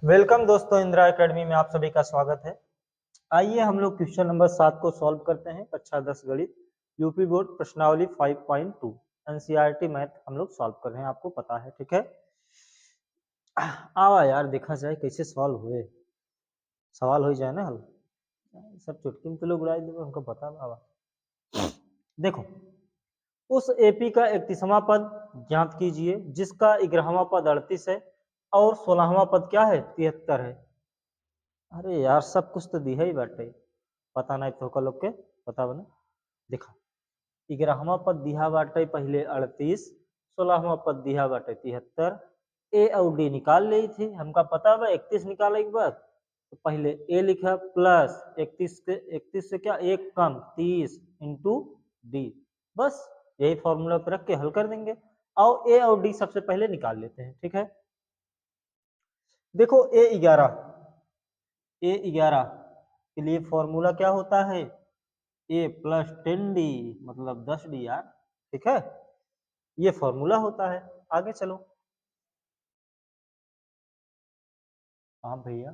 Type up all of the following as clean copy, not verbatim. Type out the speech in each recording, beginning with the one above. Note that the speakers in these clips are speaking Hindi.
वेलकम दोस्तों, इंदिरा एकेडमी में आप सभी का स्वागत है। आइए हम लोग क्वेश्चन नंबर 7 को सॉल्व करते हैं। कक्षा 10 गणित यूपी बोर्ड प्रश्नावली 5.2 एनसीईआरटी मैथ हम लोग सॉल्व कर रहे हैं, आपको पता है। ठीक है, आवा यार देखा जाए कैसे सॉल्व हुए, सवाल हो जाए ना हल। सब चुटकी में तो लोग उड़ाई देंगे, हमको पता आवा। देखो, उस एपी का 31वां पद ज्ञात कीजिए जिसका 11वां पद 38 है और 16वां पद क्या है, 73 है। अरे यार सब कुछ तो दिया ही बाटे, पता नहीं तो लोग के पता बना। देखा, 11वां पद दिया बाटे पहले 38, 16वां पद दिया बाटे 73। ए और डी निकाल ली थी, हमका पता बा 31 निकाले के बाद तो पहले ए लिखा प्लस 31 से क्या एक कम 30 इंटू डी। बस यही फॉर्मूला पे रख के हल कर देंगे। और ए और डी सबसे पहले निकाल लेते हैं। ठीक है, देखो ए11 के लिए फॉर्मूला क्या होता है, ए प्लस 10 डी मतलब 10 डी यार। ठीक है, ये फॉर्मूला होता है। आगे चलो। हाँ भैया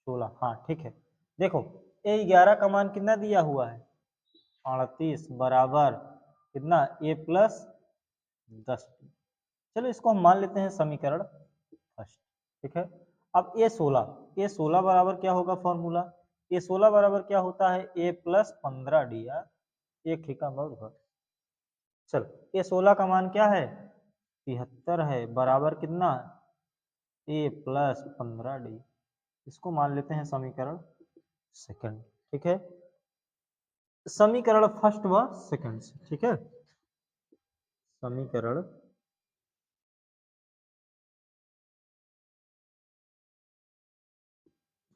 16, हाँ ठीक है। देखो, ए11 का मान कितना दिया हुआ है, 38 बराबर कितना, ए प्लस 10। चलो इसको हम मान लेते हैं समीकरण फर्स्ट। ठीक है, अब ए16 बराबर क्या होगा फॉर्मूला, ए16 बराबर क्या होता है, ए प्लस 15 डी यार, एक ही का बहुत। चलो ए16 का मान क्या है, 73 है बराबर कितना, ए प्लस 15 डी। इसको मान लेते हैं समीकरण सेकंड। ठीक है, समीकरण फर्स्ट व सेकंड से। ठीक है, समीकरण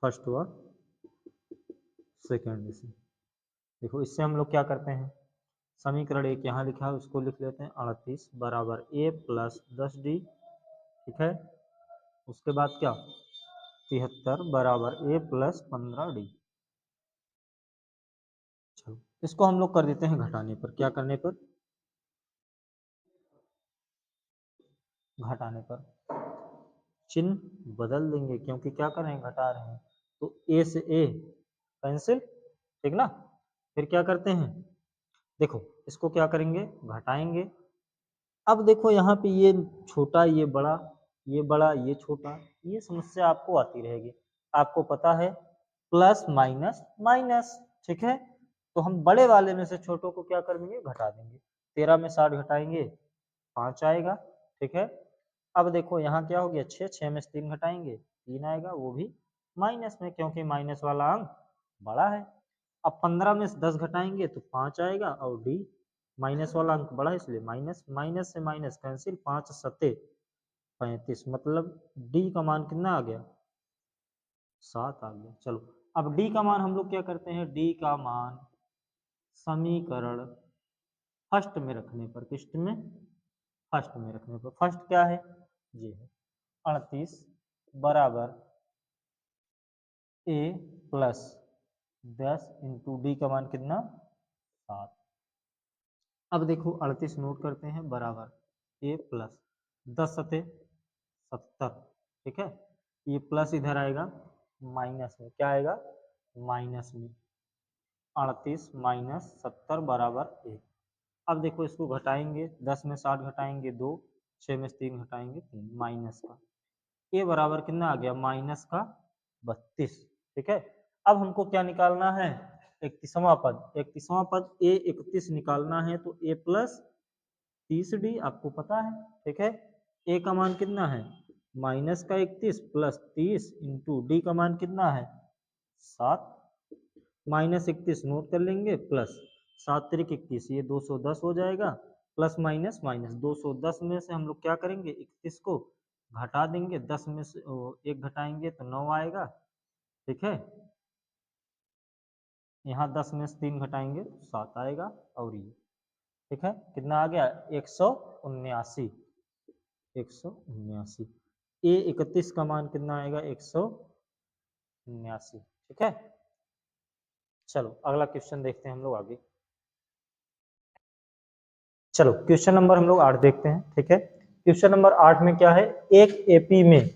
फर्स्ट व सेकंड से। देखो इससे हम लोग क्या करते हैं, समीकरण एक यहाँ लिखा है उसको लिख लेते हैं, 38 बराबर ए प्लस 10 डी। ठीक है, उसके बाद क्या, 73 बराबर ए प्लस 15 डी। चलो इसको हम लोग कर देते हैं घटाने पर, क्या करने पर, घटाने पर चिन्ह बदल देंगे क्योंकि क्या कर रहे हैं, घटा रहे हैं। तो ए से ए कैंसिल, ठीक ना। फिर क्या करते हैं, देखो इसको क्या करेंगे, घटाएंगे। अब देखो यहाँ पे ये छोटा ये बड़ा, ये बड़ा ये छोटा, ये समस्या आपको आती रहेगी। आपको पता है प्लस माइनस माइनस। ठीक है, तो हम बड़े वाले में से छोटों को क्या कर देंगे, घटा देंगे। 13 में 60 घटाएंगे 5 आएगा। ठीक है, अब देखो यहाँ क्या हो गया, 6 में से 3 घटाएंगे 3 आएगा, वो भी माइनस में क्योंकि माइनस वाला अंक बड़ा है। अब 15 में से 10 घटाएंगे तो 5 आएगा और डी, माइनस वाला अंक बड़ा है इसलिए माइनस, माइनस से माइनस कैंसिल, 5 सत्ते 35 मतलब डी का मान कितना आ गया, 7 आ गया। चलो अब डी का मान हम लोग क्या करते हैं, डी का मान समीकरण फर्स्ट में रखने पर, किस्त में फर्स्ट में रखने पर, फर्स्ट क्या है, ये है 38 बराबर ए प्लस 10 इंटू डी का मान कितना 7। अब देखो 38 नोट करते हैं बराबर ए प्लस 10 सते 70। ठीक है, ये प्लस इधर आएगा माइनस में, क्या आएगा माइनस में, 38 माइनस 70 बराबर 1। अब देखो इसको घटाएंगे, 10 में 60 घटाएंगे 2, 6 में 3 घटाएंगे 3, माइनस का ए बराबर कितना आ गया, माइनस का 32। ठीक है, अब हमको क्या निकालना है, 31वां पद, 31वां पद ए 31 निकालना है तो ए प्लस 30 डी आपको पता है। ठीक है, ए का मान कितना है, माइनस का 31 प्लस 30 इंटू डी का मान कितना है 7। माइनस 31 नोट कर लेंगे, प्लस 7 तिरिक 21, ये 210 हो जाएगा। प्लस माइनस माइनस 210 में से हम लोग क्या करेंगे, 31 को घटा देंगे, 10 में से एक घटाएंगे तो 9 आएगा। ठीक है, यहाँ 10 में से 3 घटाएंगे तो 7 आएगा और ये ठीक है कितना आ गया, 179, 179। ए 31 का मान कितना आएगा, 179। ठीक है, चलो अगला क्वेश्चन देखते हैं हम लोग आगे। चलो क्वेश्चन नंबर हम लोग 8 देखते हैं। ठीक है, क्वेश्चन नंबर 8 में क्या है, एक एपी में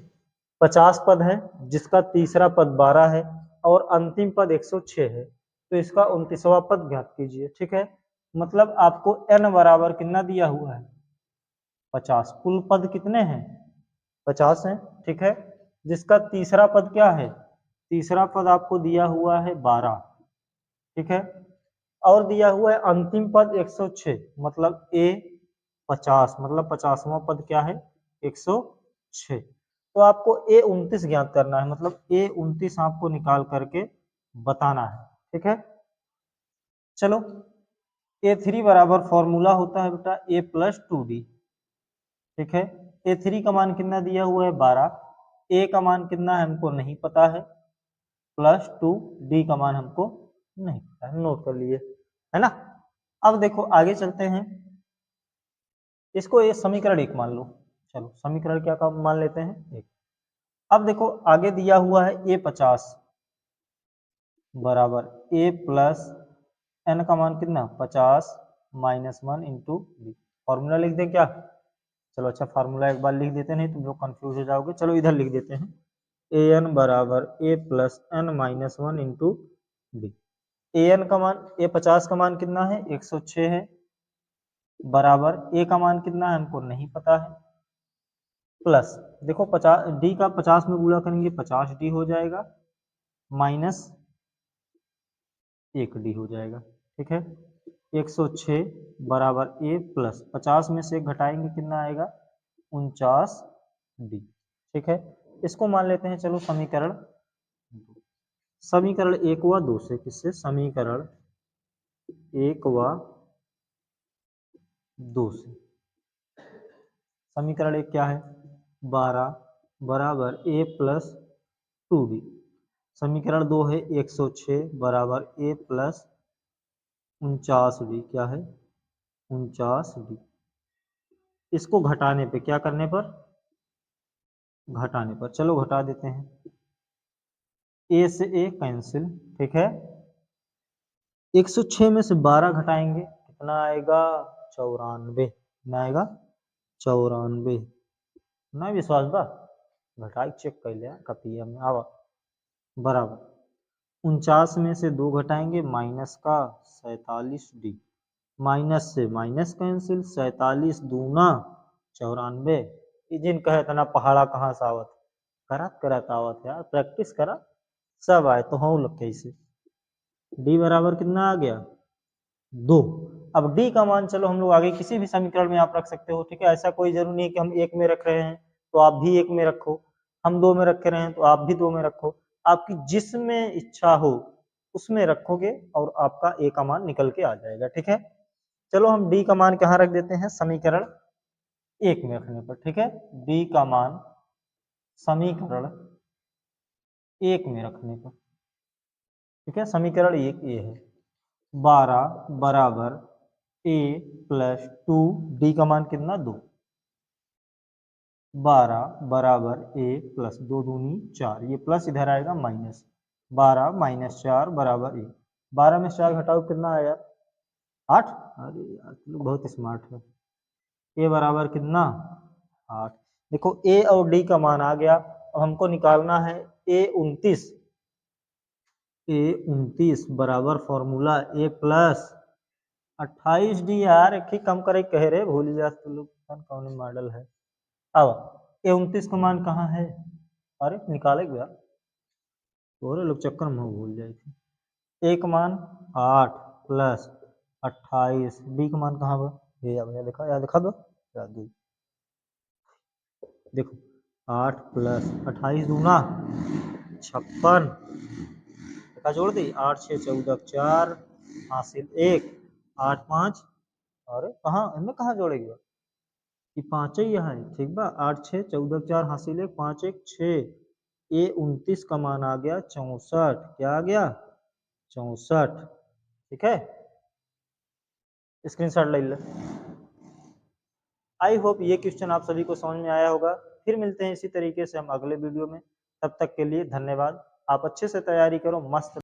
50 पद है जिसका तीसरा पद 12 है और अंतिम पद 106 है, तो इसका 29वां पद ज्ञात कीजिए। ठीक है, मतलब आपको n बराबर कितना दिया हुआ है 50, कुल पद कितने हैं 50 हैं। ठीक है, जिसका तीसरा पद क्या है, तीसरा पद आपको दिया हुआ है 12। ठीक है, और दिया हुआ है अंतिम पद 106, मतलब a 50, मतलब 50वां पद क्या है 106। तो आपको a 29 ज्ञात करना है, मतलब a 29 आपको निकाल करके बताना है। ठीक है, चलो a3 बराबर फॉर्मूला होता है बेटा a प्लस 2d। ठीक है, a3 का मान कितना दिया हुआ है 12, a का मान कितना है हमको नहीं पता है, प्लस 2 d का मान हमको नहीं पता है, नोट कर लिए है ना। अब देखो आगे चलते हैं, इसको ये समीकरण 1 मान लो। चलो समीकरण क्या का मान लेते हैं 1। अब देखो आगे दिया हुआ है a 50 बराबर a प्लस n का मान कितना 50 माइनस 1 इंटू डी। फॉर्मूला लिख दें क्या, चलो अच्छा फार्मूला एक बार लिख देते, नहीं तुम लोग कंफ्यूज हो जाओगे। चलो इधर लिख देते हैं, ए एन बराबर A plus N minus 1 into D. A N का मान ए 50 का मान कितना है 106 है, बराबर ए का मान कितना है हमको नहीं पता है, प्लस देखो 50 डी का 50 में गुणा करेंगे 50 डी हो जाएगा, माइनस 1 डी हो जाएगा। ठीक है, 106 बराबर ए प्लस 50 में से एक घटाएंगे कितना आएगा 49 डी। ठीक है, इसको मान लेते हैं चलो समीकरण 2। समीकरण 1 व 2 से, किससे, समीकरण 1 व 2 से। समीकरण 1 क्या है 12 बराबर a प्लस 2d। समीकरण 2 है 106 बराबर a प्लस 49d, क्या है 49d। इसको घटाने पे, क्या करने पर, घटाने पर, चलो घटा देते हैं, a से a कैंसिल। ठीक है, 106 में से 12 घटाएंगे कितना आएगा 94, कितना आएगा 94। नहीं विश्वास बा, घटाई चेक कर लिया कपिया में आवा, बराबर 49 में से 2 घटाएंगे माइनस का 47 डी, माइनस से माइनस कैंसिल, 47 दूना 94। जिन कहे तना पहाड़ा कहाँ से आवत, करत करत आवत यार, प्रैक्टिस करा सब आए तो हम लोग कैसे। डी बराबर कितना आ गया 2। अब डी का मान चलो हम लोग आगे किसी भी समीकरण में आप रख सकते हो। ठीक है, ऐसा कोई जरूरी नहीं है कि हम 1 में रख रहे हैं तो आप भी 1 में रखो, हम 2 में रख रहे हैं तो आप भी 2 में रखो, आपकी जिसमें इच्छा हो उसमें रखोगे और आपका ए का मान निकल के आ जाएगा। ठीक है, चलो हम डी का मान कहाँ रख देते हैं समीकरण 1 में रखने पर। ठीक है, डी का मान समीकरण 1 में रखने पर। ठीक है, समीकरण 1 ये है 12 बराबर a प्लस 2 डी का मान कितना 2, 12 बराबर a प्लस 2 दूनी 4, ये प्लस इधर आएगा माइनस, 12 माइनस 4 बराबर a। 12 में 4 घटाओ कितना आया 8। अरे यार तुम लोग बहुत स्मार्ट हो। a बराबर कितना 8। देखो a और d का मान आ गया, अब हमको निकालना है a 29। a 29 बराबर फॉर्मूला a प्लस 28 डी, यार एक ही कम करे कह रहे भूल जा तू लोग कौन मॉडल है। अब ए 29 का मान कहाँ है, अरे निकाले गया थोड़े लोग चक्कर में भूल जाए थे। एक मान 8 प्लस 28, डी का मान कहाँ बा, ये या देखा, या दिखा दो या दो, देखो 8 प्लस 28 दूना 56, देखा जोड़ दी, 8 6 14 4 हासिल 1, 8 5, अरे कहाँ इनमें कहाँ जोड़ेगी कि 5 ही यहाँ है। ठीक बा, 8 6 14 4 हासिल 1 5 1 6, ए 29 का मान आ गया 64, क्या आ गया 64। ठीक है, स्क्रीनशॉट ले ले। आई होप ये क्वेश्चन आप सभी को समझ में आया होगा। फिर मिलते हैं इसी तरीके से हम अगले वीडियो में, तब तक के लिए धन्यवाद। आप अच्छे से तैयारी करो, मस्त